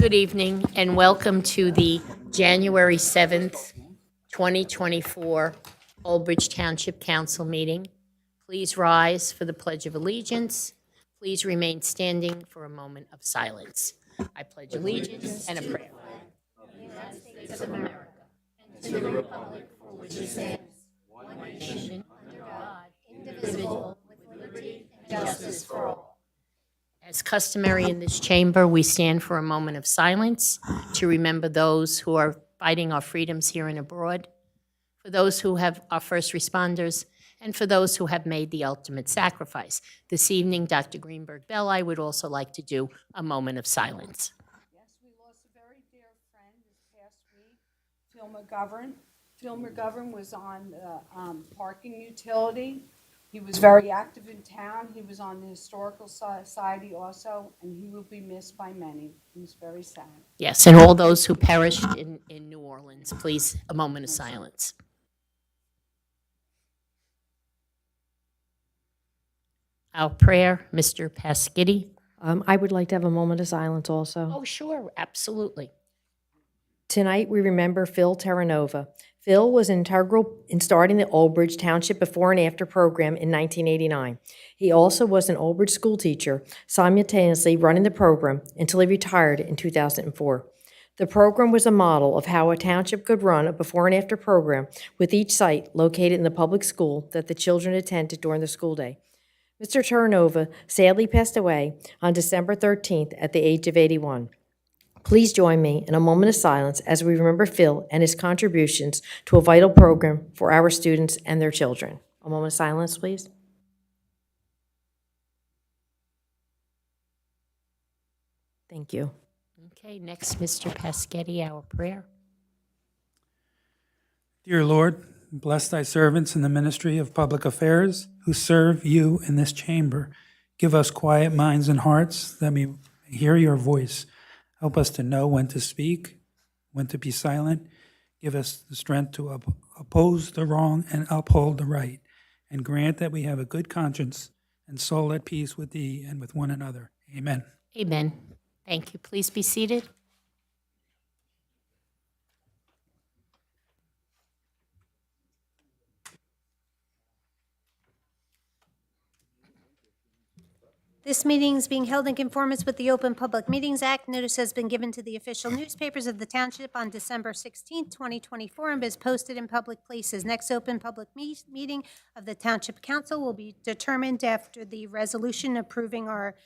Good evening and welcome to the January 7th, 2024 Old Bridge Township Council meeting. Please rise for the Pledge of Allegiance. Please remain standing for a moment of silence. I pledge allegiance and a prayer. As customary in this chamber, we stand for a moment of silence to remember those who are fighting our freedoms here and abroad, for those who have our first responders, and for those who have made the ultimate sacrifice. This evening, Dr. Greenberg Bell, I would also like to do a moment of silence. Yes, we lost a very dear friend this past week, Phil McGovern. Phil McGovern was on the parking utility. He was very active in town. He was on the Historical Society also, and he will be missed by many. He's very sad. Yes, and all those who perished in New Orleans, please, a moment of silence. Our prayer, Mr. Pasquitti. I would like to have a moment of silence also. Oh, sure, absolutely. Tonight, we remember Phil Terranova. Phil was integral in starting the Old Bridge Township Before and After program in 1989. He also was an Old Bridge school teacher, simultaneously running the program until he retired in 2004. The program was a model of how a township could run a before and after program with each site located in the public school that the children attended during the school day. Mr. Terranova sadly passed away on December 13th at the age of 81. Please join me in a moment of silence as we remember Phil and his contributions to a vital program for our students and their children. A moment of silence, please. Thank you. Okay, next, Mr. Pasquetti, our prayer. Dear Lord, bless thy servants in the ministry of public affairs who serve you in this chamber. Give us quiet minds and hearts that we may hear your voice. Help us to know when to speak, when to be silent. Give us the strength to oppose the wrong and uphold the right. And grant that we have a good conscience and soul at peace with thee and with one another. Amen. Amen. Thank you. Please be seated. This meeting is being held in conformance with the Open Public Meetings Act. Notice has been given to the official newspapers of the Township on December 16, 2024, and is posted in public places. Next open public meeting of the Township Council will be determined after the resolution approving our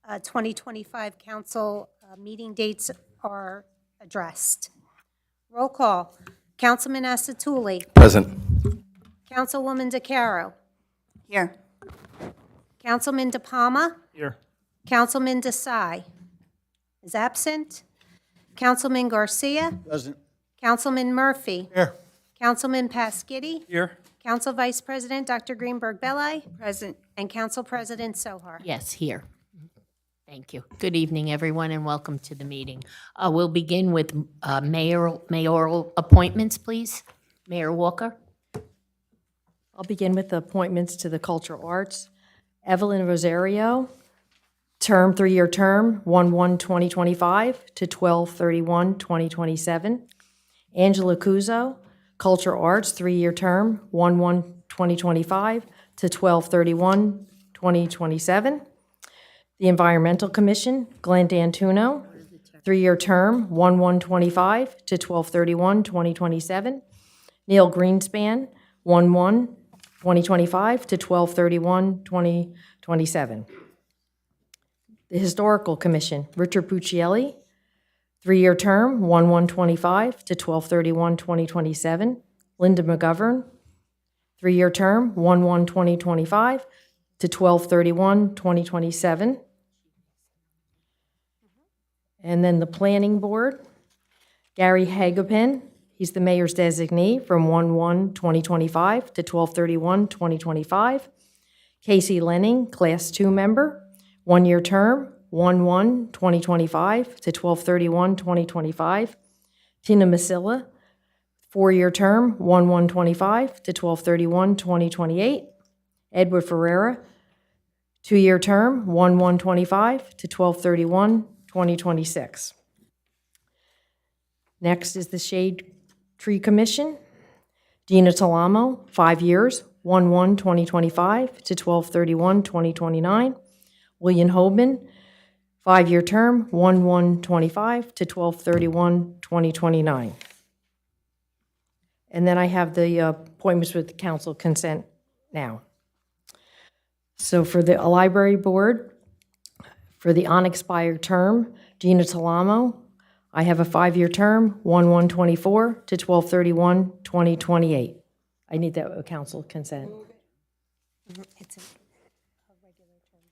2025 council meeting dates are addressed. Roll call. Councilman Asatuli. Present. Councilwoman DeCaro. Here. Councilman DePalma. Here. Councilman Desai is absent. Councilman Garcia. Present. Councilman Murphy. Here. Councilman Pasquitti. Here. Council Vice President Dr. Greenberg Belli. Present. And Council President Sohar. Yes, here. Thank you. Good evening, everyone, and welcome to the meeting. We'll begin with mayoral appointments, please. Mayor Walker. I'll begin with the appointments to the Cultural Arts. Evelyn Rosario, term, 3-year term, 1/1/2025 to 12/31/2027. Angela Cuso, Cultural Arts, 3-year term, 1/1/2025 to 12/31/2027. The Environmental Commission, Glenn D'Antuno, 3-year term, 1/1/25 to 12/31/2027. Neil Greenspan, 1/1/2025 to 12/31/2027. The Historical Commission, Richard Puccielli, 3-year term, 1/1/25 to 12/31/2027. Linda McGovern, 3-year term, 1/1/2025 to 12/31/2027. And then the Planning Board, Gary Hagopin, he's the mayor's designee from 1/1/2025 to 12/31/2025. Casey Lenning, Class 2 member, 1-year term, 1/1/2025 to 12/31/2025. Tina Masilla, 4-year term, 1/1/25 to 12/31/2028. Edward Ferreira, 2-year term, 1/1/25 to 12/31/2026. Next is the Shade Tree Commission. Dina Talamo, 5 years, 1/1/2025 to 12/31/2029. William Hoban, 5-year term, 1/1/25 to 12/31/2029. And then I have the appointments with council consent now. So for the library board, for the unexpired term, Gina Talamo, I have a 5-year term, 1/1/24 to 12/31/2028. I need that council consent. It's a regular term.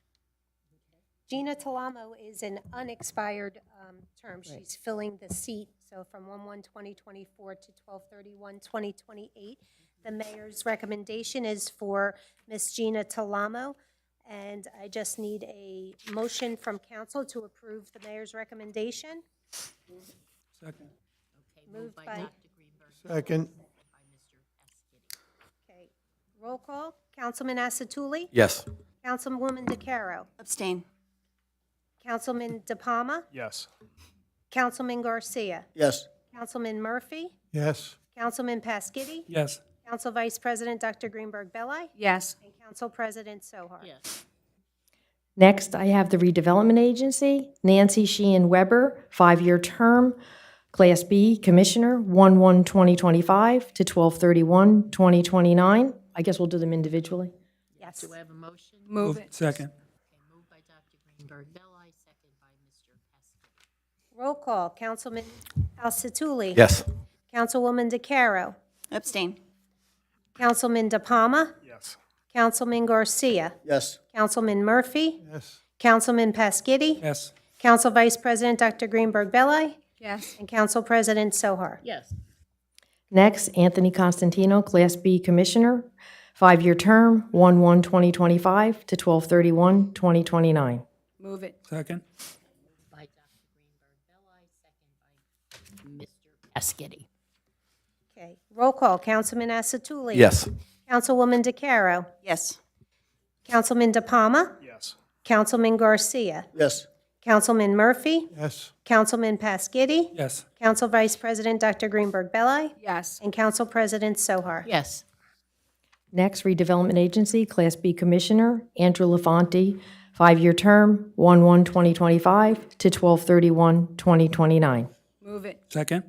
Gina Talamo is an unexpired term. She's filling the seat, so from 1/1/2024 to 12/31/2028. The mayor's recommendation is for Ms. Gina Talamo, and I just need a motion from council to approve the mayor's recommendation. Second. Moved by, Second. okay, roll call. Councilman Asatuli? Yes. Councilwoman DeCaro? Abstain. Councilman DePalma? Yes. Councilman Garcia? Yes. Councilman Murphy? Yes. Councilman Pasquini? Yes. Council Vice President Dr. Greenberg Belli? Yes. And Council President Sohar? Yes. Next, I have the redevelopment agency, Nancy Sheehan Weber, 5-year term, Class B Commissioner, 1/1/2025 to 12/31/2029. I guess we'll do them individually. Yes. Do I have a motion? Move it. Second. Okay, moved by Dr. Greenberg Belli, second by Mr. Pesky. Roll call. Councilman Asatuli? Yes. Councilwoman DeCaro? Abstain. Councilman DePalma? Yes. Councilman Garcia? Yes. Councilman Murphy? Yes. Councilman Pasquini? Yes. Council Vice President Dr. Greenberg Belli? Yes. And Council President Sohar? Yes. Next, Anthony Constantino, Class B Commissioner, 5-year term, 1/1/2025 to 12/31/2029. Move it. Second. By Dr. Greenberg Belli, second by Mr. Pesky. Okay. Roll call. Councilman Asatuli? Yes. Councilwoman DeCaro? Yes. Councilman DePalma? Yes. Councilman Garcia? Yes. Councilman Murphy? Yes. Councilman Pasquini? Yes. Council Vice President Dr. Greenberg Belli? Yes. And Council President Sohar? Yes. Next, redevelopment agency, Class B Commissioner, Andrew LaFonte, 5-year term, 1/1/2025 to 12/31/2029. Move it. Second.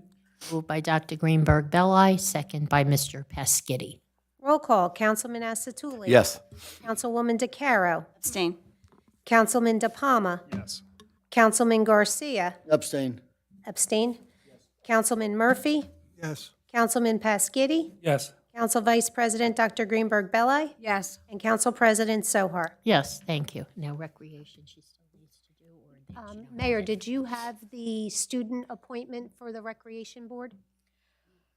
Moved by Dr. Greenberg Belli, second by Mr. Pesky. Roll call. Councilman Asatuli? Yes. Councilwoman DeCaro? Abstain. Councilman DePalma? Yes. Councilman Garcia? Abstain. Abstain? Councilman Murphy? Yes. Councilman Pasquini? Yes. Council Vice President Dr. Greenberg Belli? Yes. And Council President Sohar? Yes, thank you. Now recreation, she still needs to do, or they Mayor, did you have the student appointment for the Recreation Board?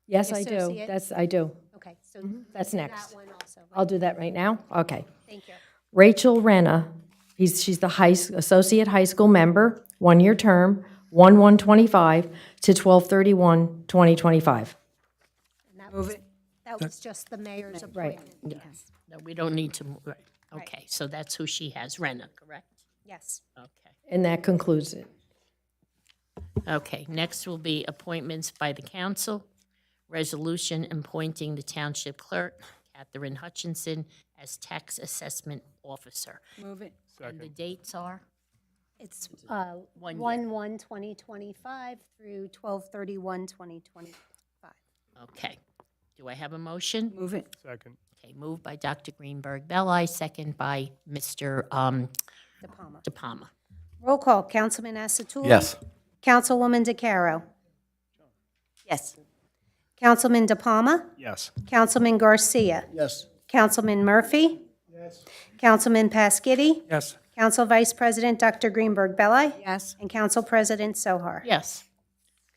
Yes, The I do. associate? I do. Okay, so That's do next. that one also. right? I'll do that right now. Okay. Thank you. Rachel Renna, she's the associate high school member, 1-year term, 1/1/25 to 12/31/2025. And that Move was- it. That was just the mayor's Right. appointment. No, we don't need to, right. Okay, so that's who she has, Renna, correct? Yes. Okay. And that concludes it. Okay, next will be appointments by the council. Resolution appointing the township clerk, Catherine Hutchinson, as tax assessment officer. Move it. And the dates are? It's 1 year. 1/1/2025 through 12/31/2025. Okay. Do I have a motion? Move it. Second. Okay, moved by Dr. Greenberg Belli, second by Mr. DePalma. DePalma. Roll call. Councilman Asatuli? Yes. Councilwoman DeCaro? Yes. Councilman DePalma? Yes. Councilman Garcia? Yes. Councilman Murphy? Yes. Councilman Pasquini? Yes. Council Vice President Dr. Greenberg Belli? Yes. And Council President Sohar? Yes.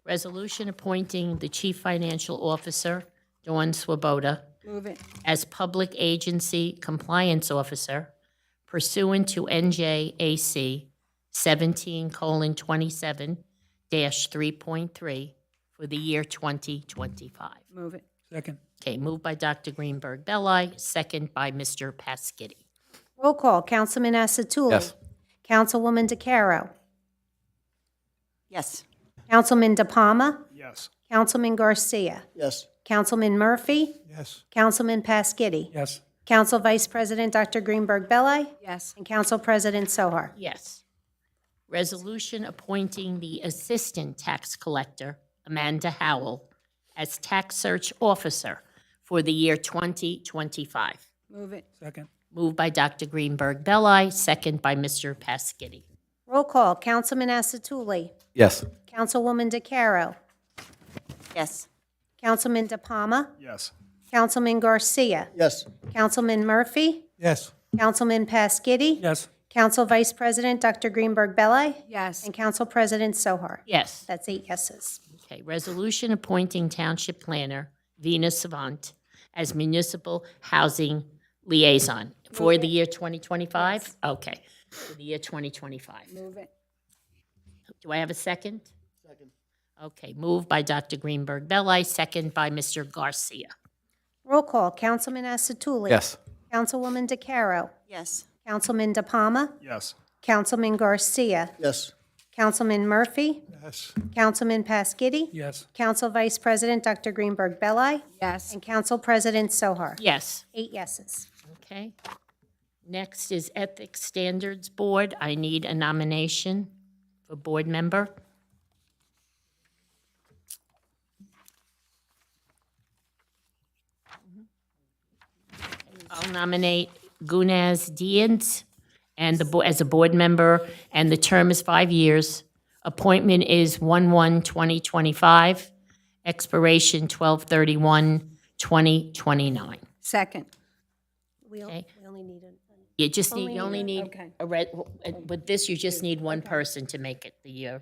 Resolution appointing the chief financial officer, Dawn Swoboda, Move it. as public agency compliance officer pursuant to NJAC 17:27-3.3 for the year 2025. Move it. Second. Okay, moved by Dr. Greenberg Belli, second by Mr. Pasquini. Roll call. Councilman Asatuli? Yes. Councilwoman DeCaro? Yes. Councilman DePalma? Yes. Councilman Garcia, Yes. Councilman Murphy, Yes. Councilman Pasquity, Yes. Council Vice President Dr. Greenberg Belli, Yes. and Council President Sohar. Yes. Resolution appointing the Assistant Tax Collector, Amanda Howell, as Tax Search Officer for the year 2025. Move it. Second. Moved by Dr. Greenberg Belli, second by Mr. Pasquity. Roll call, Councilman Asatuli, Yes. Councilwoman DeCaro, Yes. Councilman De Palma, Yes. Councilman Garcia, Yes. Councilman Murphy, Yes. Councilman Pasquity, Yes. Council Vice President Dr. Greenberg Belli, Yes. and Council President Sohar. Yes. That's 8 yeses. Okay, resolution appointing Township Planner Vina Savant as Municipal Housing Liaison for the year 2025? Okay, for the year 2025. Move it. Do I have a second? Second. Okay, moved by Dr. Greenberg Belli, second by Mr. Garcia. Roll call, Councilman Asatuli. Yes. Councilwoman DeCaro, Yes. Councilman De Palma, Yes. Councilman Garcia, Yes. Councilman Murphy, Yes. Councilman Pasquity, Yes. Council Vice President Dr. Greenberg Belli, Yes. and Council President Sohar. Yes. 8 yeses. Okay. Next is Ethics Standards Board. I need a nomination for board member. I'll nominate Gunaz Diaz and as a board member, and the term is 5 years. Appointment is 1/1/2025, expiration 12/31/2029. Second. We Okay. only need a, You only need, Okay. with this, you just need one person to make it the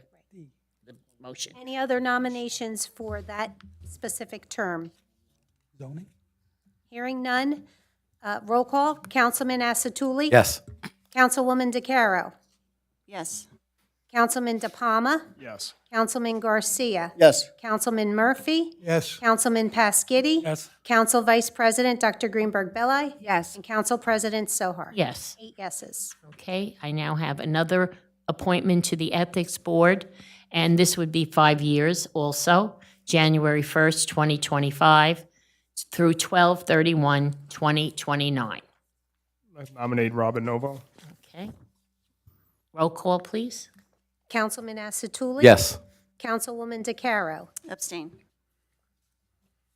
motion. any other nominations for that specific term? Zoning? Hearing none. Roll call, Councilman Asatuli. Yes. Councilwoman DeCaro, Yes. Councilman De Palma, Yes. Councilman Garcia, Yes. Councilman Murphy, Yes. Councilman Pasquity, Yes. Council Vice President Dr. Greenberg Belli, Yes. and Council President Sohar. Yes. 8 yeses. Okay, I now have another appointment to the Ethics Board, and this would be 5 years also, January 1st, 2025 through 12/31/2029. I nominate Robin Novo. Okay. Roll call, please. Councilman Asatuli. Yes. Councilwoman DeCaro, Abstain.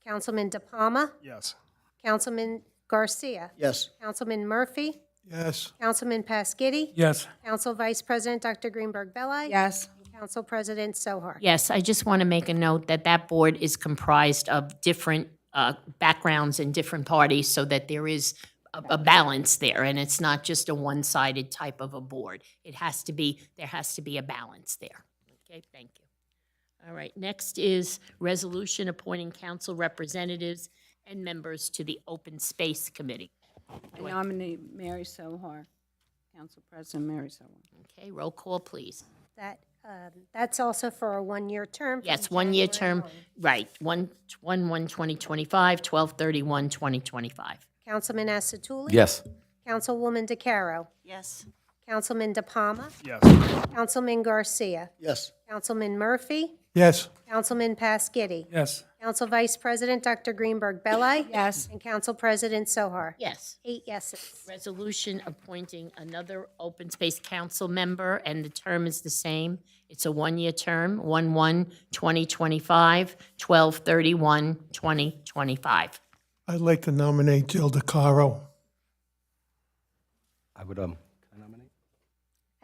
Councilman De Palma, Yes. Councilman Garcia, Yes. Councilman Murphy, Yes. Councilman Pasquity, Yes. Council Vice President Dr. Greenberg Belli, Yes. and Council President Sohar. Yes, I just want to make a note that that board is comprised of different backgrounds and different parties so that there is a balance there, and it's not just a one-sided type of a board. There has to be a balance there. Okay, thank you. All right, next is resolution appointing council representatives and members to the Open Space Committee. I nominate Mary Sohar. Council President Mary Sohar. Okay, roll call, please. That's also for a one-year term. Yes, from one-year January term, right, 1/1/2025, 12/31/2025. Councilman Asatuli. Yes. Councilwoman DeCaro, Yes. Councilman De Palma, Yes. Councilman Garcia, Yes. Councilman Murphy, Yes. Councilman Pasquity, Yes. Council Vice President Dr. Greenberg Belli, Yes. and Council President Sohar. Yes. 8 yeses. Resolution appointing another Open Space Council member, and the term is the same. It's a one-year term, 1/1/2025, 12/31/2025. I'd like to nominate Jill DeCaro. I would, can I nominate?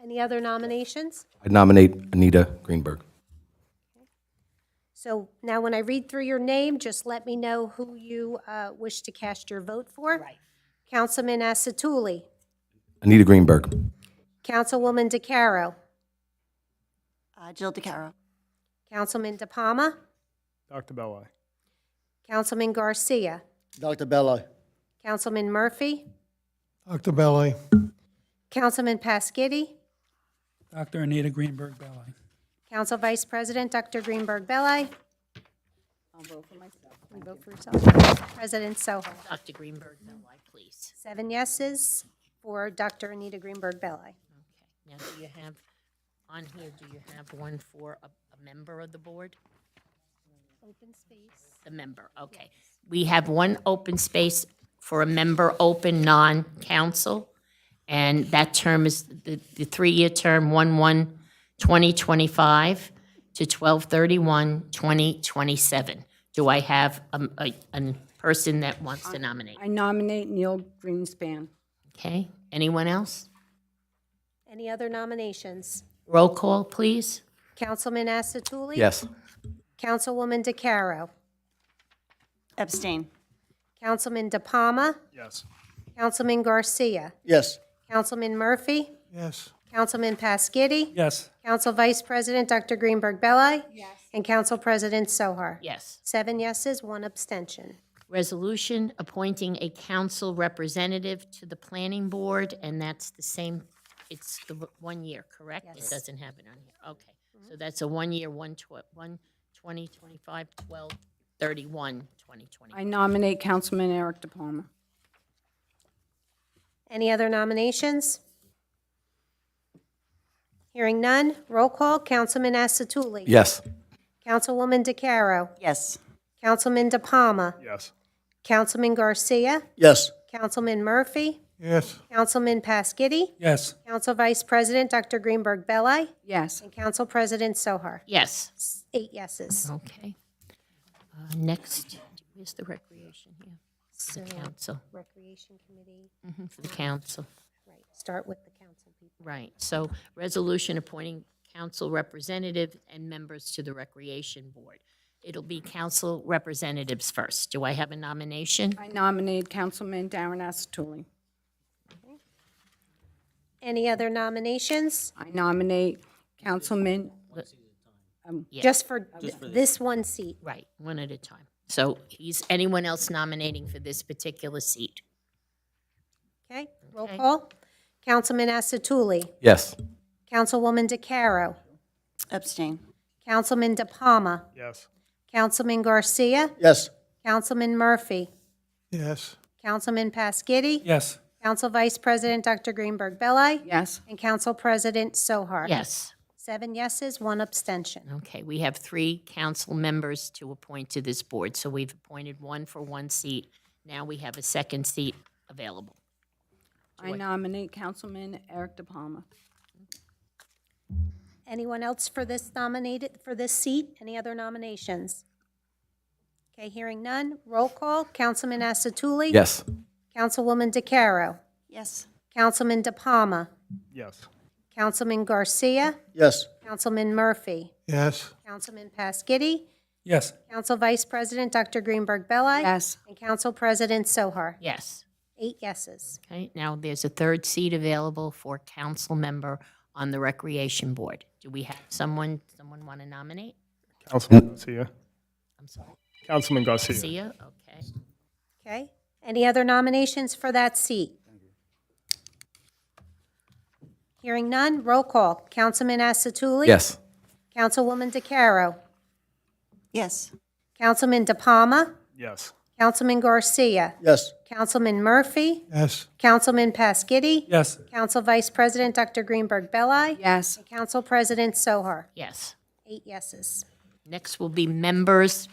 Any other nominations? I'd nominate Anita Greenberg. So now when I read through your name, just let me know who you wish to cast your vote for. Right. Councilman Asatuli, Anita Greenberg. Councilwoman DeCaro, Jill DeCaro. Councilman De Palma, Dr. Belli. Councilman Garcia, Dr. Belli. Councilman Murphy, Dr. Belli. Councilman Pasquity, Dr. Anita Greenberg Belli. Council Vice President Dr. Greenberg Belli. I'll vote for myself. You vote for yourself. President Sohar. Dr. Greenberg, Belli, please. 7 yeses for Dr. Anita Greenberg Belli. Okay. Now, do you have, on here, do you have one for a member of the board? Open space. The member, okay. We have one open space for a member open, non-council, and that term is the 3-year term, 1/1/2025 to 12/31/2027. Do I have a person that wants to nominate? I nominate Neil Greenspan. Okay, anyone else? Any other nominations? Roll call, please. Councilman Asatuli? Yes. Councilwoman DeCaro? Abstain. Councilman DePalma? Yes. Councilman Garcia? Yes. Councilman Murphy? Yes. Councilman Pasquini? Yes. Council Vice President Dr. Greenberg Belli? Yes. And Council President Sohar? Yes. 7 yeses, 1 abstention. Resolution appointing a council representative to the planning board, and that's the same, it's the 1 year, correct? It doesn't have it on here, okay. So that's a 1 year, 1/2025, 12/31/2020. I nominate Councilman Eric DePalma. Any other nominations? Hearing none, roll call. Councilman Asatuli? Yes. Councilwoman DeCaro? Yes. Councilman DePalma? Yes. Councilman Garcia? Yes. Councilman Murphy? Yes. Councilman Pasquini? Yes. Council Vice President Dr. Greenberg Belli? Yes. And Council President Sohar? Yes, 8 yeses. okay. Next, where's the recreation here? So, Council, Recreation Committee, for the council. right, start with the council people. Right, so resolution appointing council representative and members to the Recreation Board. It'll be council representatives first. Do I have a nomination? I nominate Councilman Darren Asatuli. Any other nominations? I nominate Councilman, Yeah. Just for this one seat. Right, one at a time. So anyone else nominating for this particular seat? Okay, roll Okay. call. Councilman Asatuli? Yes. Councilwoman DeCaro? abstain. Councilman DePalma? Yes. Councilman Garcia? Yes. Councilman Murphy? Yes. Councilman Pasquini? Yes. Council Vice President Dr. Greenberg Belli? Yes. And Council President Sohar? Yes. 7 yeses, 1 abstention. Okay, we have 3 council members to appoint to this board, so we've appointed one for one seat. Now we have a second seat available. I nominate Councilman Eric DePalma. Anyone else for this nominated, for this seat? Any other nominations? Okay, hearing none. Roll call. Councilman Asatuli? Yes. Councilwoman DeCaro? Yes. Councilman DePalma? Yes. Councilman Garcia? Yes. Councilman Murphy? Yes. Councilman Pasquini? Yes. Council Vice President Dr. Greenberg Belli? Yes. And Council President Sohar? Yes. 8 yeses. Okay, now there's a third seat available for council member on the Recreation Board. Do we have someone want to nominate? Councilman Garcia. I'm sorry, Councilman Garcia. Garcia, okay. Okay. Any other nominations for that seat? Hearing none. Roll call. Councilman Asatuli? Yes. Councilwoman DeCaro? Yes. Councilman DePalma? Yes. Councilman Garcia? Yes. Councilman Murphy? Yes. Councilman Pasquini? Yes. Council Vice President Dr. Greenberg Belli? Yes. And Council President Sohar? Yes. 8 yeses. Next will be members,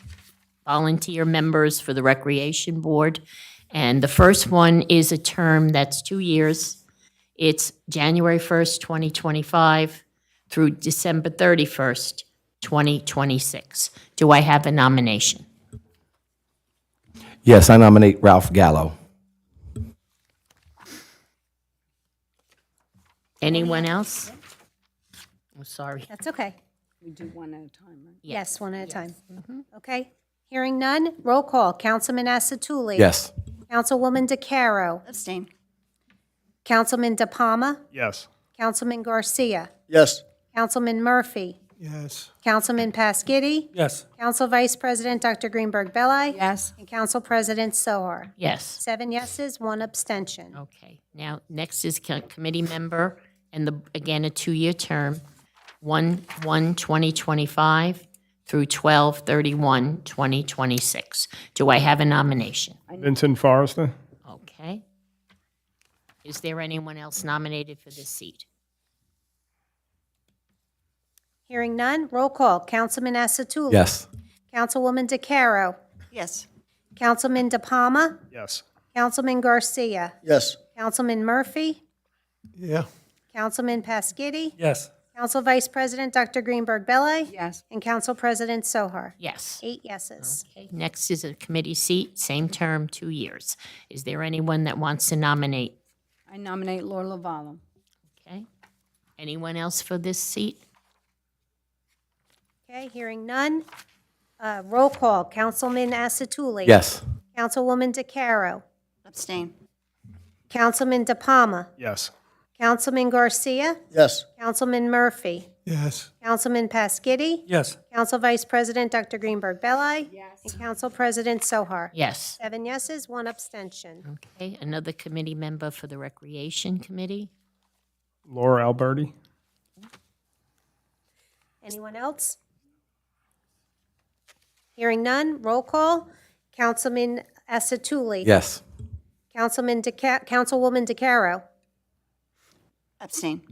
volunteer members for the Recreation Board. And the first one is a term that's 2 years. It's January 1st, 2025 through December 31st, 2026. Do I have a nomination? Yes, I nominate Ralph Gallo. Anyone else? I'm sorry. That's okay. We do one at a time, right? Yes, one at a time. Okay. Hearing none. Roll call. Councilman Asatuli? Yes. Councilwoman DeCaro? Abstain. Councilman DePalma? Yes. Councilman Garcia? Yes. Councilman Murphy? Yes. Councilman Pasquini? Yes. Council Vice President Dr. Greenberg Belli? Yes. And Council President Sohar? Yes. 7 yeses, 1 abstention. Okay. Now, next is committee member, and again, a 2-year term, 1/1/2025 through 12/31/2026. Do I have a nomination? Vincent Forrester. Okay. Is there anyone else nominated for this seat? Hearing none, roll call. Councilman Asatuli? Yes. Councilwoman DeCaro, Yes. Councilman DePalma, Yes. Councilman Garcia, Yes. Councilman Murphy, Yeah. Councilman Pasquini, Yes. Council Vice President Dr. Greenberg Belli, Yes. and Council President Sohar. Yes. 8 yeses. Okay, next is a committee seat, same term, 2 years. Is there anyone that wants to nominate? I nominate Laura Lavallo. Okay. Anyone else for this seat? Okay, hearing none. Roll call, Councilman Asatuli. Yes. Councilwoman DeCaro, Abstain. Councilman DePalma, Yes. Councilman Garcia, Yes. Councilman Murphy, Yes. Councilman Pasquini, Yes. Council Vice President Dr. Greenberg Belli. Yes. And Council President Sohar. Yes. 7 yeses, 1 abstention. Okay, another committee member for the Recreation Committee? Laura Alberti. Anyone else? Hearing none, roll call. Councilman Asatuli. Yes. Councilwoman DeCaro. Abstain.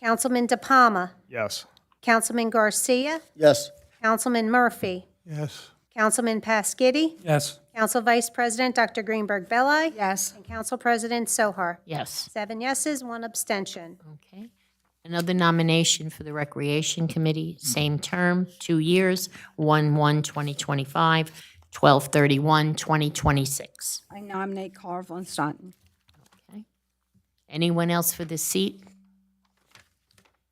Councilman DePalma. Yes. Councilman Garcia. Yes. Councilman Murphy. Yes. Councilman Pasquini. Yes. Council Vice President Dr. Greenberg Belli. Yes. And Council President Sohar. Yes. 7 yeses, 1 abstention. Okay. Another nomination for the Recreation Committee, same term, 2 years, 1/1/2025, 12/31/2026. I nominate Carl Von Statten. Okay. Anyone else for this seat?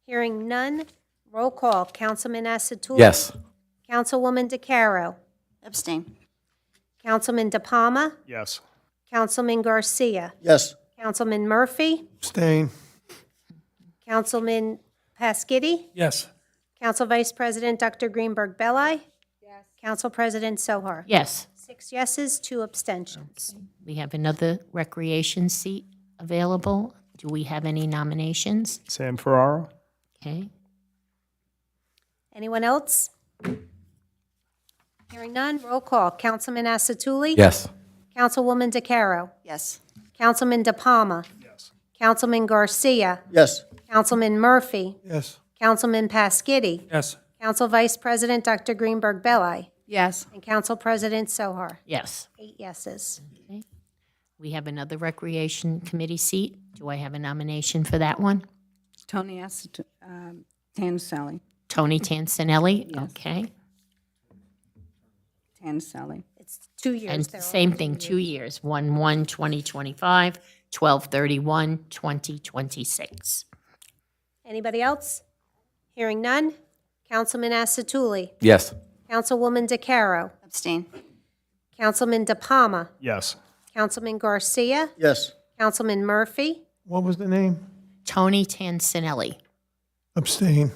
Hearing none, roll call. Councilman Asatuli. Yes. Councilwoman DeCaro. Abstain. Councilman DePalma. Yes. Councilman Garcia. Yes. Councilman Murphy. Abstain. Councilman Pasquini. Yes. Council Vice President Dr. Greenberg Belli. Yes. Council President Sohar. Yes. 6 yeses, 2 abstentions. We have another Recreation seat available. Do we have any nominations? Sam Ferraro. Okay. Anyone else? Hearing none, roll call. Councilman Asatuli. Yes. Councilwoman DeCaro. Yes. Councilman DePalma. Yes. Councilman Garcia. Yes. Councilman Murphy. Yes. Councilman Pasquini. Yes. Council Vice President Dr. Greenberg Belli. Yes. And Council President Sohar. Yes. 8 yeses. We have another Recreation Committee seat. Do I have a nomination for that one? Tony Tanselli. Tony Tansinelli? Yes. Okay. Tanselli. It's 2 years. And They're all same thing, 2 years, 1/1/2025, 12/31/2026. Anybody else? Hearing none. Councilman Asatuli. Yes. Councilwoman DeCaro. Abstain. Councilman DePalma. Yes. Councilman Garcia. Yes. Councilman Murphy. What was the name? Tony Tansinelli? Abstain.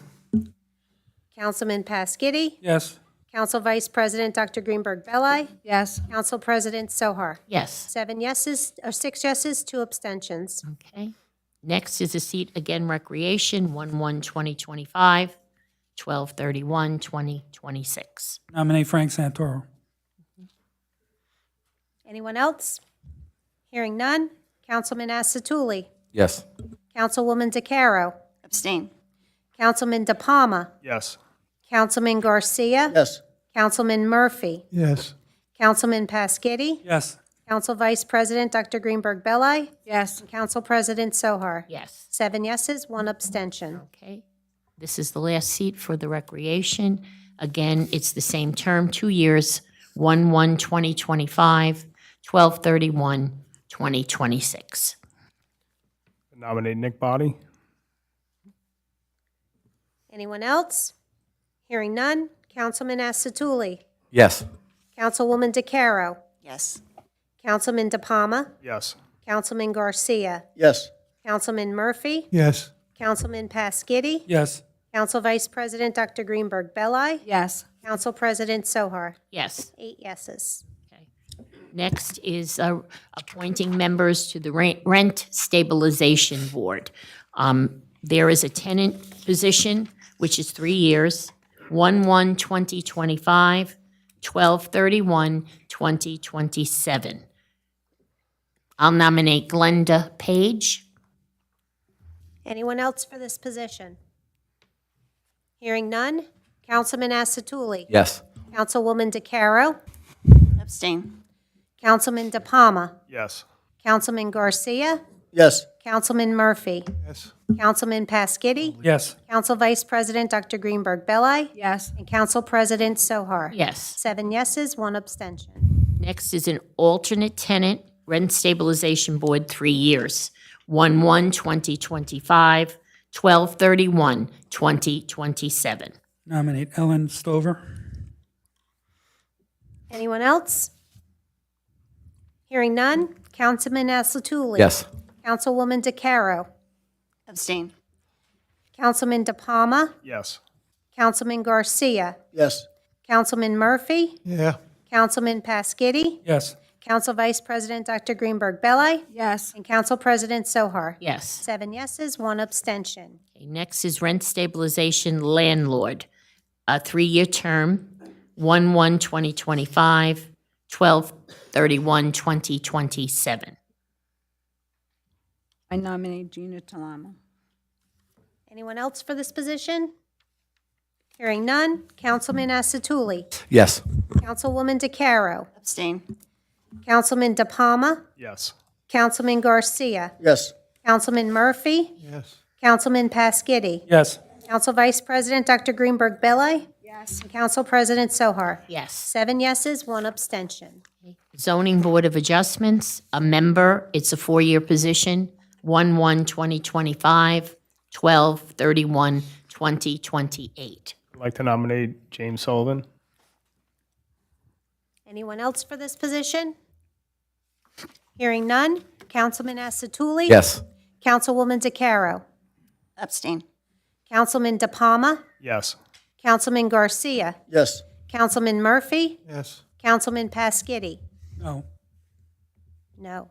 Councilman Pasquini. Yes. Council Vice President Dr. Greenberg Belli. Yes. Council President Sohar. Yes. 7 yeses, or 6 yeses, 2 abstentions. Okay. Next is a seat, again, Recreation, 1/1/2025, 12/31/2026. Nominate Frank Santoro. Anyone else? Hearing none. Councilman Asatuli. Yes. Councilwoman DeCaro. Abstain. Councilman DePalma. Yes. Councilman Garcia. Yes. Councilman Murphy. Yes. Councilman Pasquini. Yes. Council Vice President Dr. Greenberg Belli. Yes. Council President Sohar. Yes. 7 yeses, 1 abstention. Okay. This is the last seat for the Recreation. Again, it's the same term, 2 years, 1/1/2025, 12/31/2026. Nominate Nick Body. Anyone else? Hearing none. Councilman Asatuli. Yes. Councilwoman DeCaro. Yes. Councilman DePalma. Yes. Councilman Garcia. Yes. Councilman Murphy. Yes. Councilman Pasquini. Yes. Council Vice President Dr. Greenberg Belli. Yes. Council President Sohar. Yes. 8 yeses. Next is appointing members to the Rent Stabilization Board. There is a tenant position, which is 3 years, 1/1/2025, 12/31/2027. I'll nominate Glenda Page. Anyone else for this position? Hearing none. Councilman Asatuli. Yes. Councilwoman DeCaro, Abstain. Councilman DePalma, Yes. Councilman Garcia, Yes. Councilman Murphy, Yes. Councilman Pasquity, Yes. Council Vice President Dr. Greenberg Belli, Yes. and Council President Sohar. Yes. 7 yeses, 1 abstention. Next is an alternate tenant rent stabilization board, 3 years, 1/1/2025, 12/31/2027. Nominate Ellen Stover. Anyone else? Hearing none, Councilman Asatuli. Yes. Councilwoman DeCaro, Abstain. Councilman DePalma, Yes. Councilman Garcia, Yes. Councilman Murphy, Yeah. Councilman Pasquity, Yes. Council Vice President Dr. Greenberg Belli, Yes. and Council President Sohar. Yes. 7 yeses, 1 abstention. Okay, next is rent stabilization landlord, a 3-year term, 1/1/2025, 12/31/2027. I nominate Gina Talamo. Anyone else for this position? Hearing none, Councilman Asatuli, Yes. Councilwoman DeCaro, Abstain. Councilman DePalma, Yes. Councilman Garcia, Yes. Councilman Murphy, Yes. Councilman Pasquity, Yes. Council Vice President Dr. Greenberg Belli, Yes. and Council President Sohar. Yes. 7 yeses, 1 abstention. Zoning Board of Adjustments, a member, it's a 4-year position, 1/1/2025, 12/31/2028. I'd like to nominate James Sullivan. Anyone else for this position? Hearing none, Councilman Asatuli. Yes. Councilwoman DeCaro, Abstain. Councilman DePalma, Yes. Councilman Garcia, Yes. Councilman Murphy, Yes. Councilman Pasquity. No. No.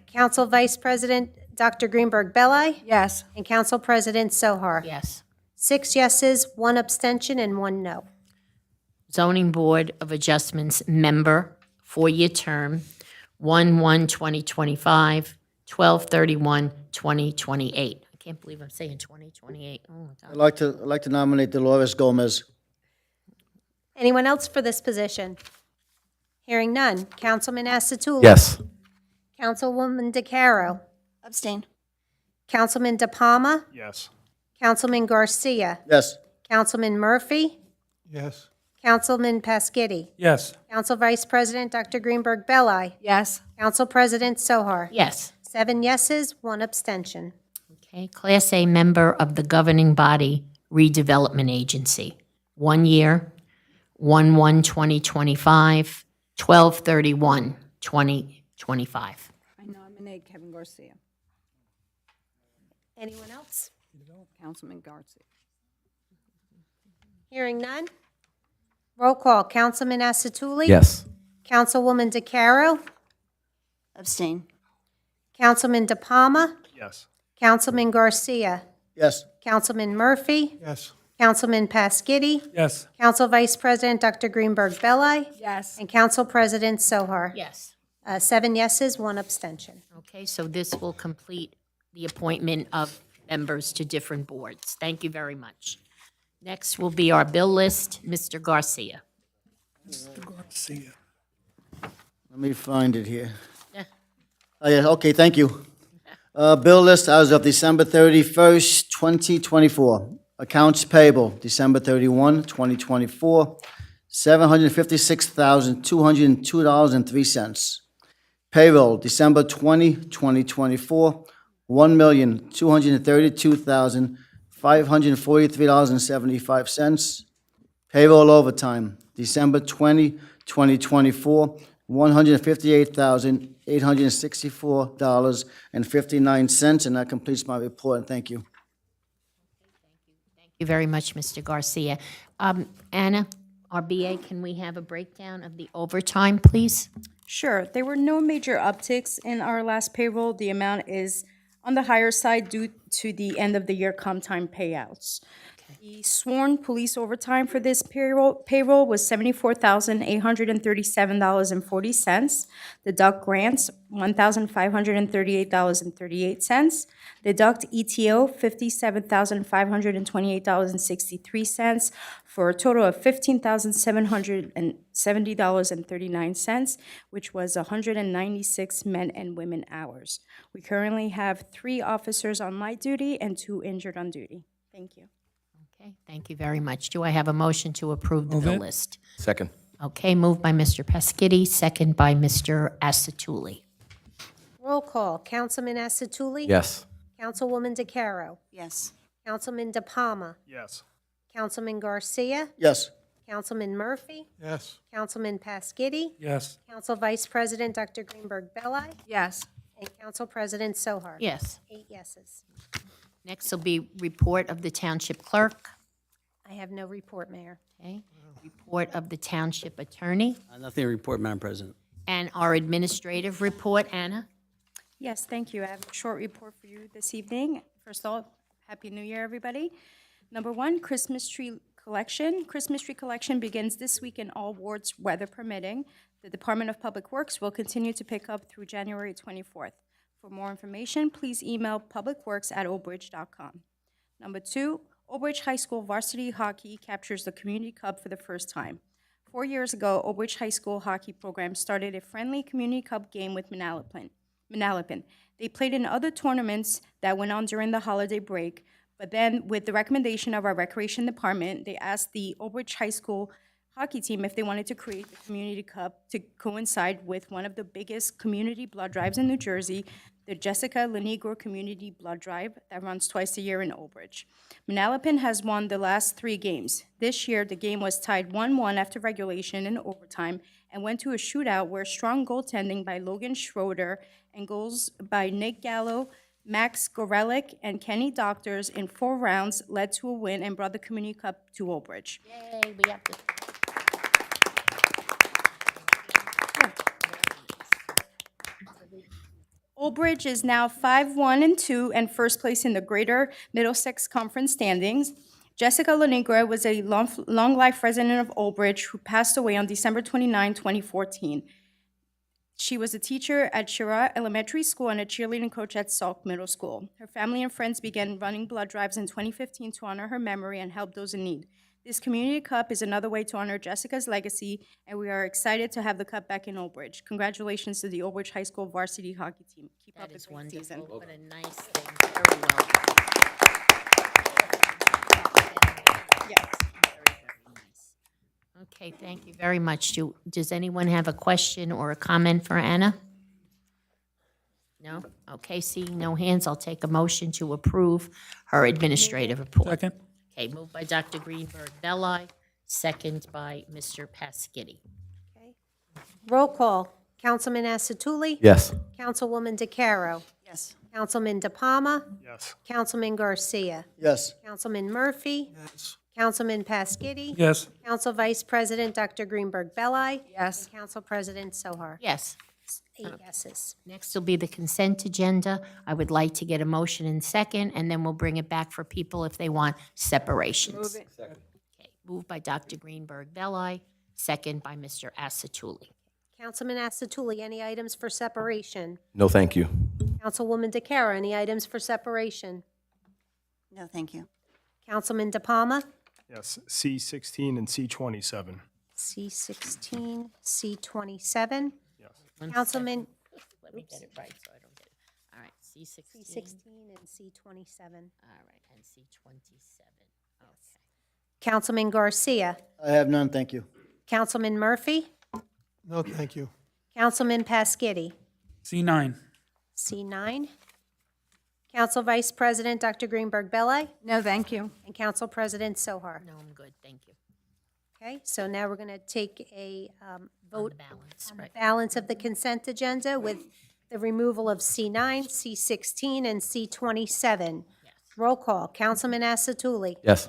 Council Vice President Dr. Greenberg Belli, Yes. and Council President Sohar. Yes. 6 yeses, 1 abstention, and 1 no. Zoning Board of Adjustments member, 4-year term, 1/1/2025, 12/31/2028. I can't believe I'm saying 2028. Oh, my God. I'd like to nominate Dolores Gomez. Anyone else for this position? Hearing none. Councilman Asatuli. Yes. Councilwoman DeCaro, Abstain. Councilman DePalma, Yes. Councilman Garcia, Yes. Councilman Murphy, Yes. Councilman Pasquity, Yes. Council Vice President Dr. Greenberg Belli, Yes. Council President Sohar. Yes. 7 yeses, 1 abstention. Okay, Class A member of the governing body redevelopment agency, 1 year, 1/1/2025, 12/31/2025. I nominate Kevin Garcia. Anyone else? Councilman Garcia. Hearing none. Roll call. Councilman Asatuli. Yes. Councilwoman DeCaro, Abstain. Councilman DePalma, Yes. Councilman Garcia, Yes. Councilman Murphy, Yes. Councilman Pasquity, Yes. Council Vice President Dr. Greenberg Belli, Yes. and Council President Sohar. Yes. 7 yeses, 1 abstention. Okay, so this will complete the appointment of members to different boards. Thank you very much. Next will be our bill list, Mr. Garcia. See ya. Let me find it here. Yeah. Oh, yeah, okay, thank you. Bill list as of December 31st, 2024. Accounts payable, December 31, 2024, $756,202.03. Payroll, December 20, 2024, $1,232,543.75. Payroll overtime, December 20, 2024, $158,864.59, and that completes my report, and thank you. Thank you very much, Mr. Garcia. Anna, our BA, can we have a breakdown of the overtime, please? Sure. There were no major upticks in our last payroll. The amount is on the higher side due to the end of the year comp time payouts. The sworn police overtime for this payroll was $74,837.40. Deduct grants, $1,538.38. Deduct ETO, $57,528.63, for a total of $15,770.39, which was 196 men and women hours. We currently have 3 officers on light duty and 2 injured on duty. Thank you. Okay, thank you very much. Do I have a motion to approve the Move bill it. list? Second. Okay, moved by Mr. Peschitti, second by Mr. Asatuli. Roll call. Councilman Asatuli? Yes. Councilwoman DeCaro? Yes. Councilman De Palma? Yes. Councilman Garcia? Yes. Councilman Murphy? Yes. Councilman Pasquitti? Yes. Council Vice President Dr. Greenberg Belli? Yes. And Council President Sohar? Yes. 8 yeses. Next will be report of the township clerk. I have no report, Mayor. Okay. Report of the township attorney. Nothing to report, Madam President. And our administrative report, Anna. Yes, thank you. I have a short report for you this evening. First of all, Happy New Year, everybody. Number 1, Christmas tree collection. Christmas tree collection begins this week in all wards, weather permitting. The Department of Public Works will continue to pick up through January 24th. For more information, please email publicworks@oldbridge.com. Number 2, Old Bridge High School varsity hockey captures the Community Cup for the first time. 4 years ago, Old Bridge High School hockey program started a friendly Community Cup game with Manalapan. They played in other tournaments that went on during the holiday break, but then with the recommendation of our Recreation Department, they asked the Old Bridge High School hockey team if they wanted to create the Community Cup to coincide with one of the biggest community blood drives in New Jersey, the Jessica Lenegro Community Blood Drive that runs twice a year in Old Bridge. Manalapan has won the last 3 games. This year, the game was tied 1-1 after regulation and overtime and went to a shootout where strong goaltending by Logan Schroeder and goals by Nick Gallo, Max Gorelick, and Kenny Doctors in 4 rounds led to a win and brought the Community Cup to Old Bridge. Yay, we have to. Old Bridge is now 5-1-2 and first place in the Greater Middlesex Conference standings. Jessica Lenegro was a long-life resident of Old Bridge who passed away on December 29, 2014. She was a teacher at Shira Elementary School and a cheerleading coach at Salk Middle School. Her family and friends began running blood drives in 2015 to honor her memory and help those in need. This Community Cup is another way to honor Jessica's legacy, and we are excited to have the cup back in Old Bridge. Congratulations to the Old Bridge High School varsity hockey team. Keep up That the is great wonderful. season. What a nice thing. Very well. Yes. Very nice. Okay, thank you very much. Does anyone have a question or a comment for Anna? No? Okay, seeing no hands, I'll take a motion to approve her administrative report. Second. Okay, moved by Dr. Greenberg Belli, second by Mr. Pasquitti. Roll call. Councilman Asatuli? Yes. Councilwoman DeCaro? Yes. Councilman De Palma? Yes. Councilman Garcia? Yes. Councilman Murphy? Yes. Councilman Pasquitti? Yes. Council Vice President Dr. Greenberg Belli? Yes. Council President Sohar? Yes. 8 yeses. Next will be the consent agenda. I would like to get a motion in second, and then we'll bring it back for people if they want separations. Okay, moved by Dr. Greenberg Belli, second by Mr. Asatuli. Councilman Asatuli, any items for separation? No, thank you. Councilwoman DeCaro, any items for separation? No, thank you. Councilman De Palma? Yes. C16 and C27. C16, C27. Yes. Councilman, Let me get it right so I don't get it. All right, C16. C16 and C27. All right, and C27. Okay. Councilman Garcia? I have none, thank you. Councilman Murphy? No, thank you. Councilman Pasquitti? C9. C9. Council Vice President Dr. Greenberg Belli? No, thank you. And Council President Sohar? No, I'm good, thank you. Okay, so now we're going to take a vote Balance, on the right. balance of the consent agenda with the removal of C9, C16, and C27. Roll call. Councilman Asatuli? Yes.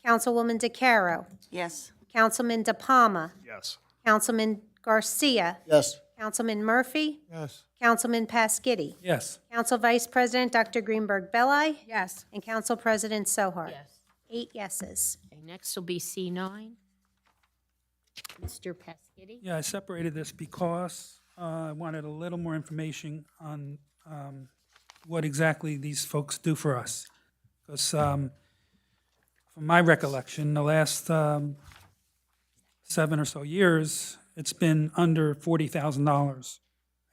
Councilwoman DeCaro? Yes. Councilman De Palma? Yes. Councilman Garcia? Yes. Councilman Murphy? Yes. Councilman Pasquitti? Yes. Council Vice President Dr. Greenberg Belli? Yes. And Council President Sohar? Yes. 8 yeses. Okay, next will be C9. Mr. Pasquini? Yeah, I separated this because I wanted a little more information on what exactly these folks do for us. Because from my recollection, the last 7 or so years, it's been under $40,000,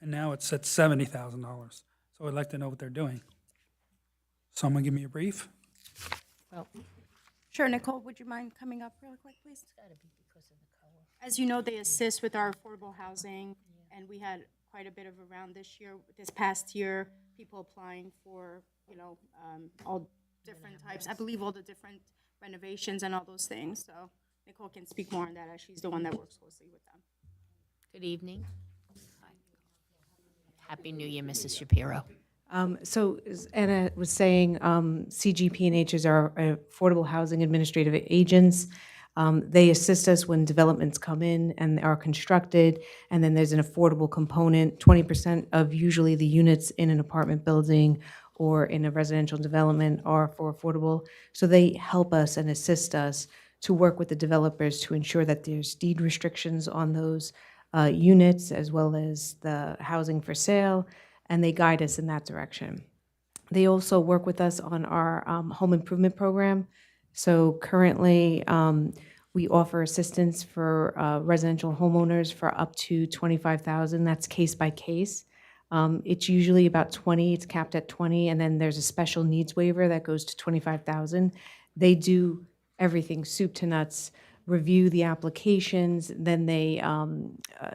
and now it's at $70,000. So I'd like to know what they're doing. Someone give me a brief? Well, Sure, Nicole, would you mind coming up real quick, please? As you know, they assist with our affordable housing, and we had quite a bit of around this past year, people applying for, all different types, I believe all the different renovations and all those things, so Nicole can speak more on that, as she's the one that works closely with them. good evening. Happy New Year, Mrs. Shapiro. So as Anna was saying, CGP&H are Affordable Housing Administrative Agents. They assist us when developments come in and are constructed, and then there's an affordable component. 20% of usually the units in an apartment building or in a residential development are for affordable. So they help us and assist us to work with the developers to ensure that there's deed restrictions on those units, as well as the housing for sale, and they guide us in that direction. They also work with us on our home improvement program. So currently, we offer assistance for residential homeowners for up to $25,000. That's case by case. It's usually about 20. It's capped at 20, and then there's a special needs waiver that goes to 25,000. They do everything, soup to nuts, review the applications, then they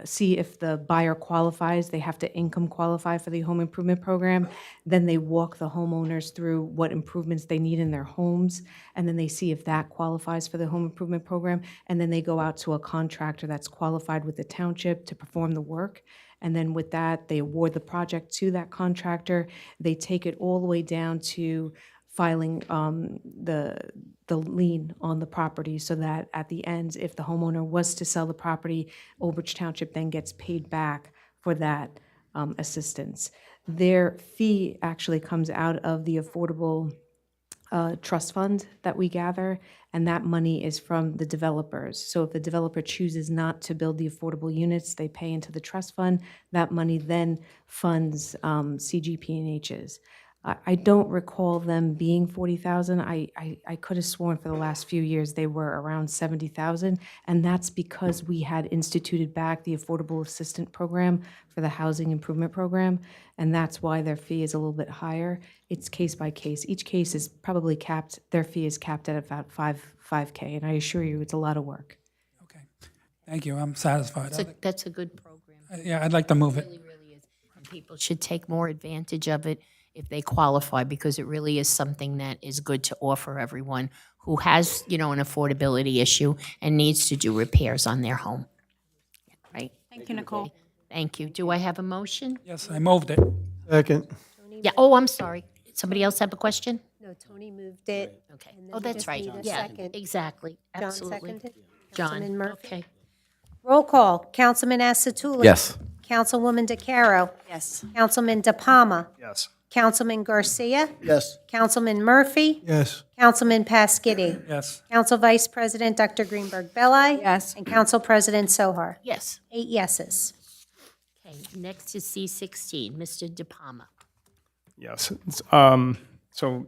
see if the buyer qualifies. They have to income qualify for the home improvement program. Then they walk the homeowners through what improvements they need in their homes, and then they see if that qualifies for the home improvement program. And then they go out to a contractor that's qualified with the township to perform the work. And then with that, they award the project to that contractor. They take it all the way down to filing the lien on the property, so that at the end, if the homeowner was to sell the property, Old Bridge Township then gets paid back for that assistance. Their fee actually comes out of the affordable trust fund that we gather, and that money is from the developers. So if the developer chooses not to build the affordable units, they pay into the trust fund. That money then funds CGP&H's. I don't recall them being 40,000. I could have sworn for the last few years they were around 70,000, and that's because we had instituted back the Affordable Assistant Program for the Housing Improvement Program, and that's why their fee is a little bit higher. It's case by case. Each case is probably capped, their fee is capped at about $5K, and I assure you, it's a lot of work. Okay, thank you, I'm satisfied. That's a good program. Yeah, I'd like to move it. It really is. And people should take more advantage of it if they qualify, because it really is something that is good to offer everyone who has, an affordability issue and needs to do repairs on their home. Right? Thank you, Nicole. Thank you. Do I have a motion? Yes, I moved it. Second. Yeah, oh, I'm sorry. Somebody else have a question? No, Tony moved it. Okay. And then Oh, we that's just right. need a Yeah, second. exactly. John Absolutely. seconded? John, Councilman Murphy? okay. Roll call. Councilman Asatuli? Yes. Councilwoman DeCaro? Yes. Councilman DePalma? Yes. Councilman Garcia? Yes. Councilman Murphy? Yes. Councilman Pasquini? Yes, Council Vice President Dr. Greenberg Belli? Yes. And Council President Sohar? Yes. 8 yeses. Okay, next is C16, Mr. De Palma. Yes. So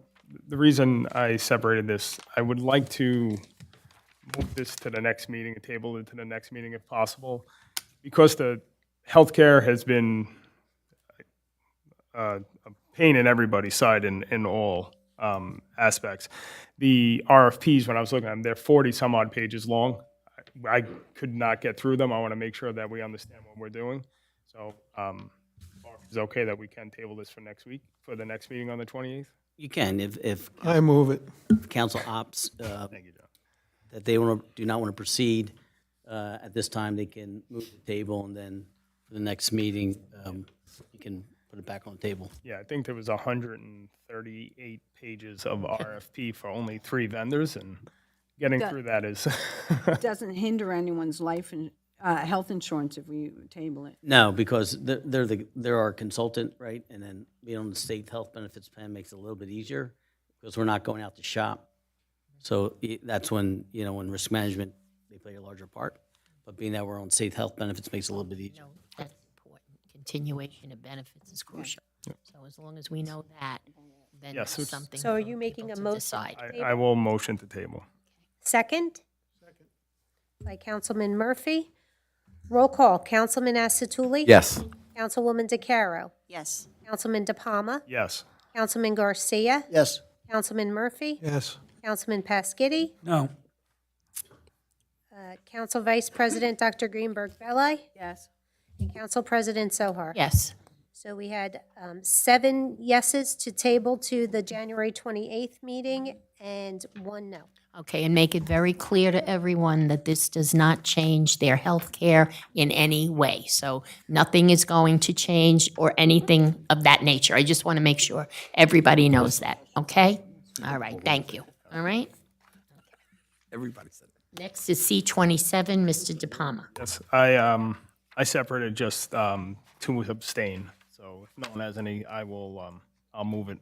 the reason I separated this, I would like to move this to the next meeting, table it to the next meeting if possible, because the healthcare has been a pain in everybody's side in all aspects. The RFPs, when I was looking at them, they're 40 some odd pages long. I could not get through them. I want to make sure that we understand what we're doing. So it's okay that we can table this for next week, for the next meeting on the 28th? You can, if I move it. council opts Thank you, John. that they do not want to proceed at this time, they can move the table, and then for the next meeting, you can put it back on the table. Yeah, I think there was 138 pages of RFP for only 3 vendors, and getting through that is, Doesn't hinder anyone's life and health insurance if we table it. No, because they're our consultant, right? And then being on the state health benefits plan makes it a little bit easier, because we're not going out to shop. So that's when, when risk management, they play a larger part. But being that we're on safe health benefits makes it a little bit easier. No, that's important. Continuation of benefits is crucial. So as long as we know that, then Yes, there's it's- something So are for you making people a to motion? decide. I will motion to table. Second? By Councilman Murphy. Roll call. Councilman Asatuli? Yes. Councilwoman DeCaro? Yes. Councilman DePalma? Yes. Councilman Garcia? Yes. Councilman Murphy? Yes. Councilman Pasquini? No. Council Vice President Dr. Greenberg Belli? Yes. And Council President Sohar? Yes. So we had 7 yeses to table to the January 28th meeting and 1 no. Okay, and make it very clear to everyone that this does not change their health care in any way. So nothing is going to change or anything of that nature. I just want to make sure everybody knows that, okay? All right, thank you. All right? Everybody said it. Next is C27, Mr. DePalma. Yes, I separated just to abstain. So if no one has any, I'll move it.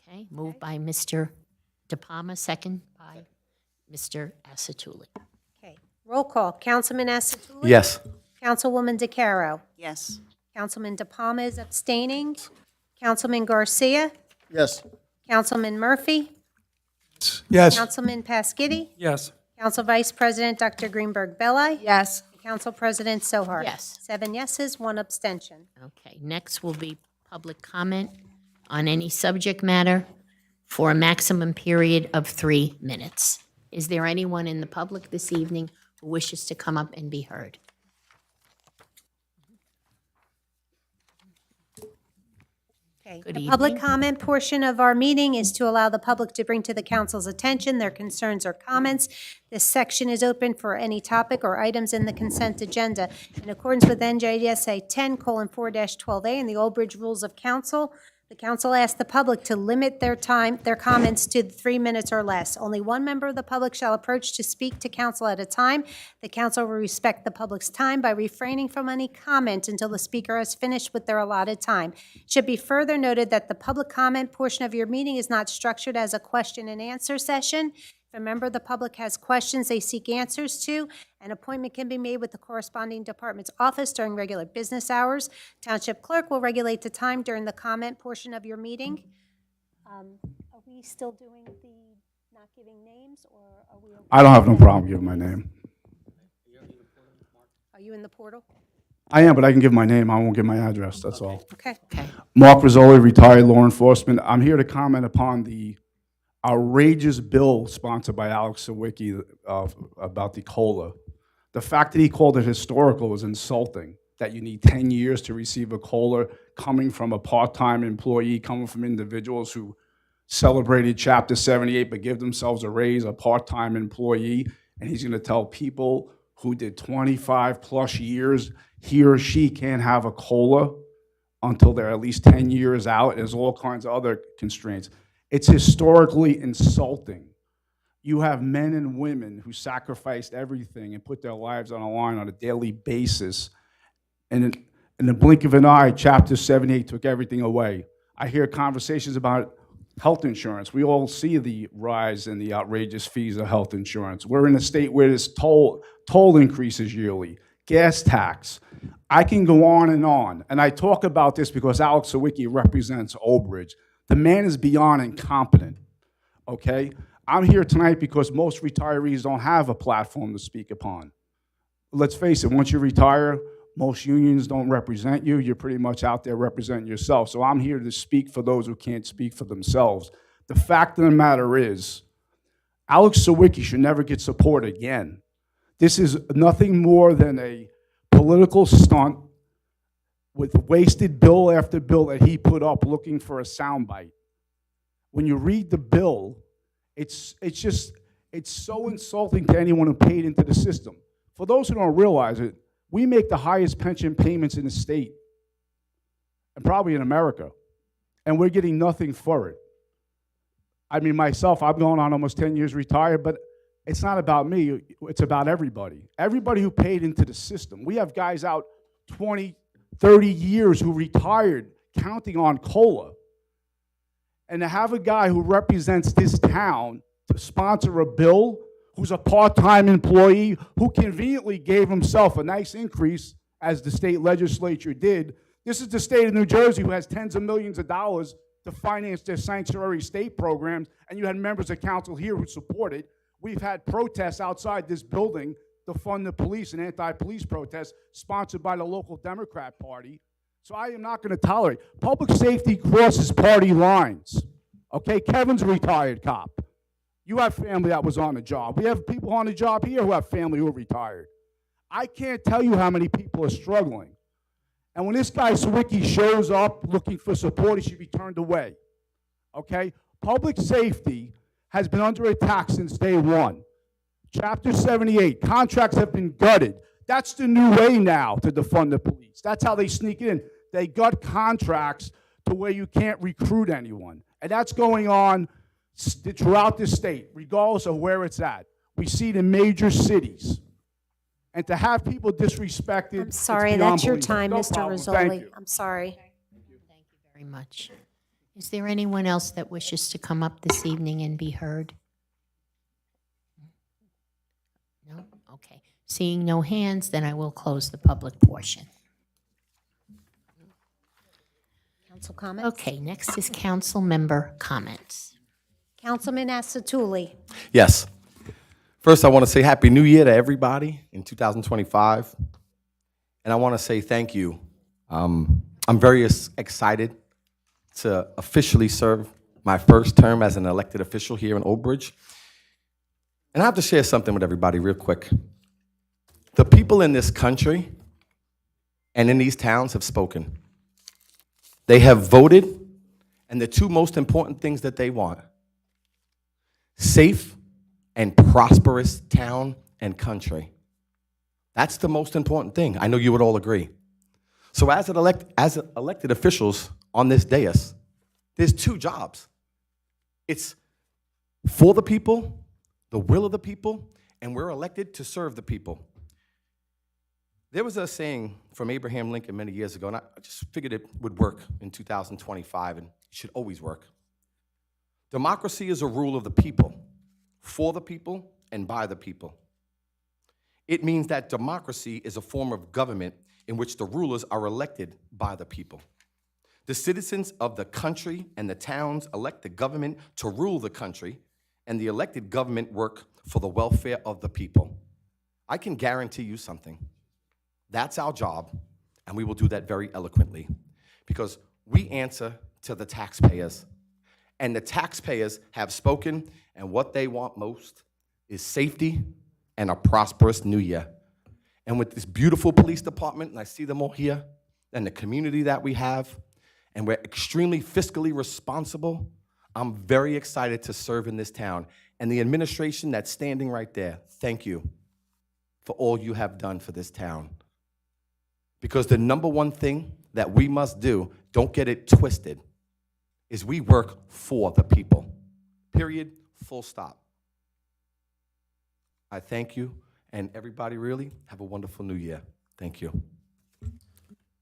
Okay, moved by Mr. DePalma, second by Mr. Asatuli. Okay, roll call. Councilman Asatuli? Yes. Councilwoman DeCaro? Yes. Councilman DePalma is abstaining. Councilman Garcia? Yes. Councilman Murphy? Yes. Councilman Pasquini? Yes. Council Vice President Dr. Greenberg Belli? Yes. Council President Sohar? Yes. 7 yeses, 1 abstention. Okay, next will be public comment on any subject matter for a maximum period of 3 minutes. Is there anyone in the public this evening who wishes to come up and be heard? Okay, Good the public evening. comment portion of our meeting is to allow the public to bring to the council's attention their concerns or comments. This section is open for any topic or items in the consent agenda. In accordance with NJSA 10:4-12A and the Old Bridge Rules of Council, the council asks the public to limit their comments to 3 minutes or less. Only one member of the public shall approach to speak to council at a time. The council will respect the public's time by refraining from any comment until the speaker has finished with their allotted time. It should be further noted that the public comment portion of your meeting is not structured as a question and answer session. If a member of the public has questions they seek answers to, an appointment can be made with the corresponding department's office during regular business hours. Township clerk will regulate the time during the comment portion of your meeting. Are we still doing the not giving names, or are we? Okay? I don't have no problem giving my name. Are you in the portal? I am, but I can give my name. I won't give my address. That's all. Okay. Okay, Mark Rizzoli, retired law enforcement. I'm here to comment upon the outrageous bill sponsored by Alex Sawicki about the COLA. The fact that he called it historical is insulting, that you need 10 years to receive a COLA coming from a part-time employee, coming from individuals who celebrated Chapter 78 but give themselves a raise, a part-time employee, and he's going to tell people who did 25-plus years, he or she can't have a COLA until they're at least 10 years out. There's all kinds of other constraints. It's historically insulting. You have men and women who sacrificed everything and put their lives on the line on a daily basis. And in the blink of an eye, Chapter 78 took everything away. I hear conversations about health insurance. We all see the rise in the outrageous fees of health insurance. We're in a state where there's toll increases yearly, gas tax. I can go on. And I talk about this because Alex Sawicki represents Old Bridge. The man is beyond incompetent, okay? I'm here tonight because most retirees don't have a platform to speak upon. Let's face it, once you retire, most unions don't represent you. You're pretty much out there representing yourself. So I'm here to speak for those who can't speak for themselves. The fact of the matter is, Alex Sawicki should never get support again. This is nothing more than a political stunt with wasted bill after bill that he put up looking for a soundbite. When you read the bill, it's so insulting to anyone who paid into the system. For those who don't realize it, we make the highest pension payments in the state, and probably in America, and we're getting nothing for it. I mean, myself, I'm going on almost 10 years retired, but it's not about me, it's about everybody. Everybody who paid into the system. We have guys out 20, 30 years who retired counting on COLA. And to have a guy who represents this town to sponsor a bill who's a part-time employee who conveniently gave himself a nice increase, as the state legislature did. This is the state of New Jersey who has tens of millions of dollars to finance their sanctuary state programs, and you had members of council here who support it. We've had protests outside this building to fund the police and anti-police protests sponsored by the local Democrat Party. So I am not going to tolerate. Public safety crosses party lines. Okay, Kevin's a retired cop. You have family that was on the job. We have people on the job here who have family who are retired. I can't tell you how many people are struggling. And when this guy Sawicki shows up looking for support, he should be turned away. Okay? Public safety has been under attack since day one. Chapter 78, contracts have been gutted. That's the new way now to defund the police. That's how they sneak it in. They gut contracts to where you can't recruit anyone. And that's going on throughout the state, regardless of where it's at. We see it in major cities. And to have people disrespected. I'm sorry, it's that's your beyond time, belief. Mr. No problem. Thank Rizzoli. you. I'm sorry. Thank you very much. Is there anyone else that wishes to come up this evening and be heard? No? Okay. Seeing no hands, then I will close the public portion. Council comments? Okay, next is council member comments. Councilman Asatuli. Yes. First, I want to say Happy New Year to everybody in 2025. And I want to say thank you. I'm very excited to officially serve my first term as an elected official here in Old Bridge. And I have to share something with everybody real quick. The people in this country and in these towns have spoken. They have voted, and the two most important things that they want: safe and prosperous town and country. That's the most important thing. I know you would all agree. So as elected officials on this dais, there's two jobs. It's for the people, the will of the people, and we're elected to serve the people. There was a saying from Abraham Lincoln many years ago, and I just figured it would work in 2025, and it should always work. Democracy is a rule of the people, for the people, and by the people. It means that democracy is a form of government in which the rulers are elected by the people. The citizens of the country and the towns elect the government to rule the country, and the elected government work for the welfare of the people. I can guarantee you something. That's our job, and we will do that very eloquently, because we answer to the taxpayers, and the taxpayers have spoken, and what they want most is safety and a prosperous new year. And with this beautiful police department, and I see them all here, and the community that we have, and we're extremely fiscally responsible, I'm very excited to serve in this town. And the administration that's standing right there, thank you for all you have done for this town. Because the number one thing that we must do, don't get it twisted, is we work for the people. Period, full stop. I thank you, and everybody really have a wonderful new year. Thank you.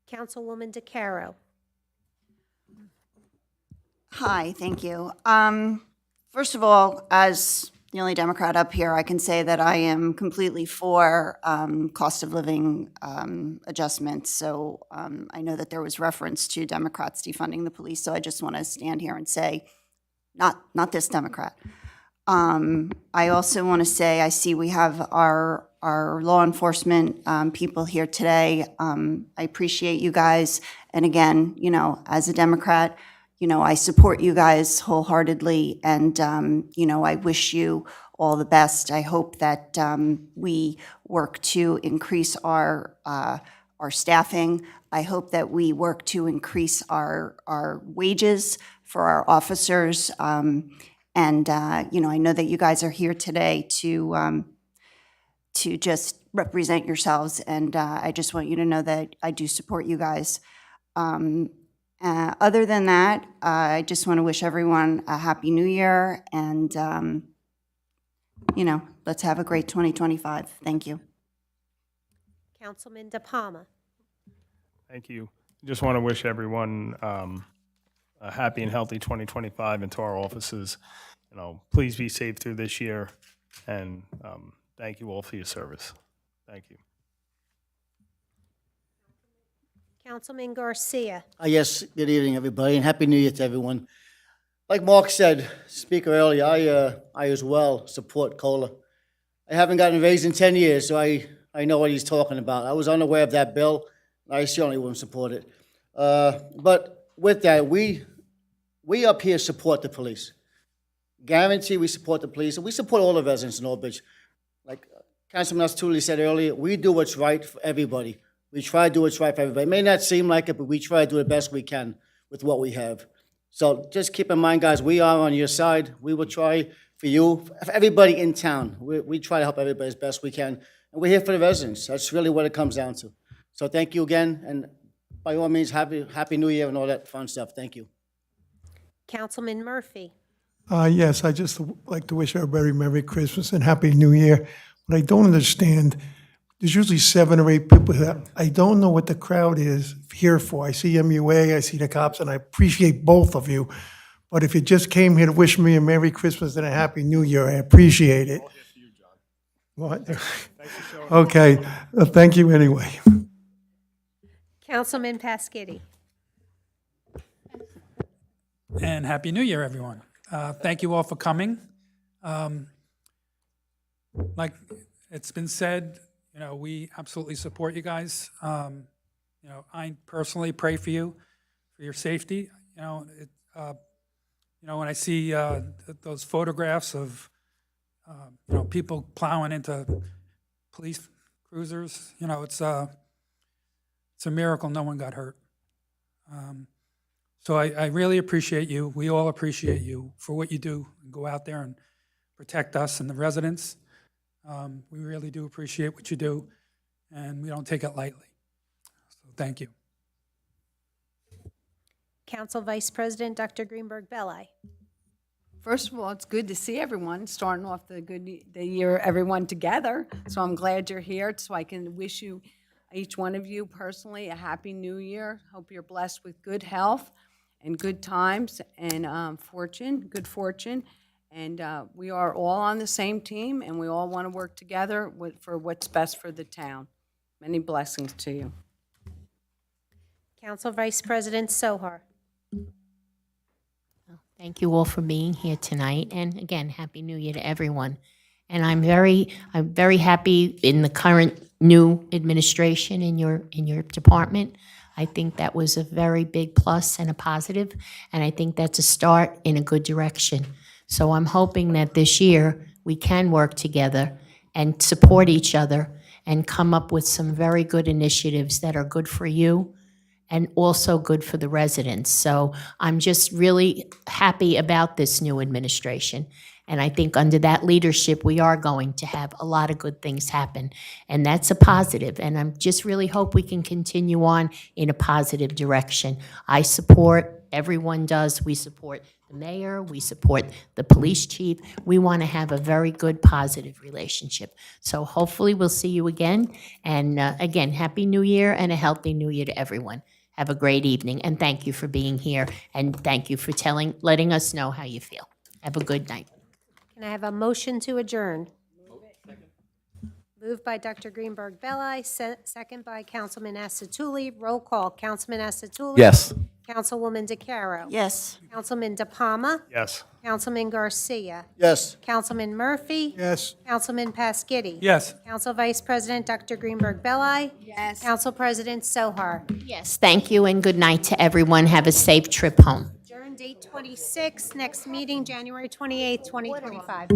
Councilwoman DeCaro. Hi, thank you. First of all, as the only Democrat up here, I can say that I am completely for cost of living adjustments. So I know that there was reference to Democrats defunding the police, so I just want to stand here and say, not this Democrat. I also want to say, I see we have our law enforcement people here today. I appreciate you guys. And again, you know, as a Democrat, you know, I support you guys wholeheartedly, and, you know, I wish you all the best. I hope that we work to increase our staffing. I hope that we work to increase our wages for our officers. And, you know, I know that you guys are here today to just represent yourselves, and I just want you to know that I do support you guys. Other than that, I just want to wish everyone a Happy New Year, and, you know, let's have a great 2025. Thank you. Councilman De Palma. Thank you. Just want to wish everyone a happy and healthy 2025, and to our offices, please be safe through this year, and thank you all for your service. Thank you. Councilman Garcia. Yes, good evening, everybody, and Happy New Year to everyone. Like Mark said, speaker earlier, I as well support COLA. I haven't gotten a raise in 10 years, so I know what he's talking about. I was unaware of that bill. I certainly wouldn't support it. But with that, we up here support the police. Guarantee we support the police, and we support all the residents in Old Bridge. Like Councilman Astulli said earlier, we do what's right for everybody. We try to do what's right for everybody. It may not seem like it, but we try to do the best we can with what we have. So just keep in mind, guys, we are on your side. We will try for you, for everybody in town. We try to help everybody as best we can. And we're here for the residents. That's really what it comes down to. So thank you again, and by all means, Happy New Year and all that fun stuff. Thank you. Councilman Murphy. Yes, I just like to wish everybody Merry Christmas and Happy New Year. What I don't understand, there's usually 7 or 8 people here. I don't know what the crowd is here for. I see MUA, I see the cops, and I appreciate both of you. But if you just came here to wish me a Merry Christmas and a Happy New Year, I appreciate it. What? Okay, thank you anyway. Councilman Pasquini. And Happy New Year, everyone. Thank you all for coming. Like it's been said, we absolutely support you guys. I personally pray for you, for your safety. When I see those photographs of, people plowing into police cruisers, it's a miracle no one got hurt. So I really appreciate you. We all appreciate you for what you do. Go out there and protect us and the residents. We really do appreciate what you do, and we don't take it lightly. So thank you. Council Vice President Dr. Greenberg Belli. First of all, it's good to see everyone, starting off the year, everyone together. So I'm glad you're here, so I can wish you, each one of you personally, a Happy New Year. Hope you're blessed with good health and good times and good fortune. And we are all on the same team, and we all want to work together for what's best for the town. Many blessings to you. Council Vice President Sohar. Thank you all for being here tonight, and again, Happy New Year to everyone. And I'm very happy in the current new administration in your department. I think that was a very big plus and a positive, and I think that's a start in a good direction. So I'm hoping that this year we can work together and support each other and come up with some very good initiatives that are good for you and also good for the residents. So I'm just really happy about this new administration. And I think under that leadership, we are going to have a lot of good things happen. And that's a positive. And I just really hope we can continue on in a positive direction. I support, everyone does, we support the mayor, we support the police chief. We want to have a very good, positive relationship. So hopefully we'll see you again. And again, Happy New Year and a healthy New Year to everyone. Have a great evening, and thank you for being here, and thank you for letting us know how you feel. Have a good night. Can I have a motion to adjourn? Moved by Dr. Greenberg Belli, second by Councilman Asatuli. Roll call. Councilman Asatuli? Yes. Councilwoman DeCaro? Yes. Councilman De Palma? Yes. Councilman Garcia? Yes. Councilman Murphy? Yes. Councilman Pasquini? Yes. Council Vice President Dr. Greenberg Belli? Yes. Council President Sohar? Yes, thank you, and good night to everyone. Have a safe trip home. Adjourn date 26, next meeting January 28th, 2025.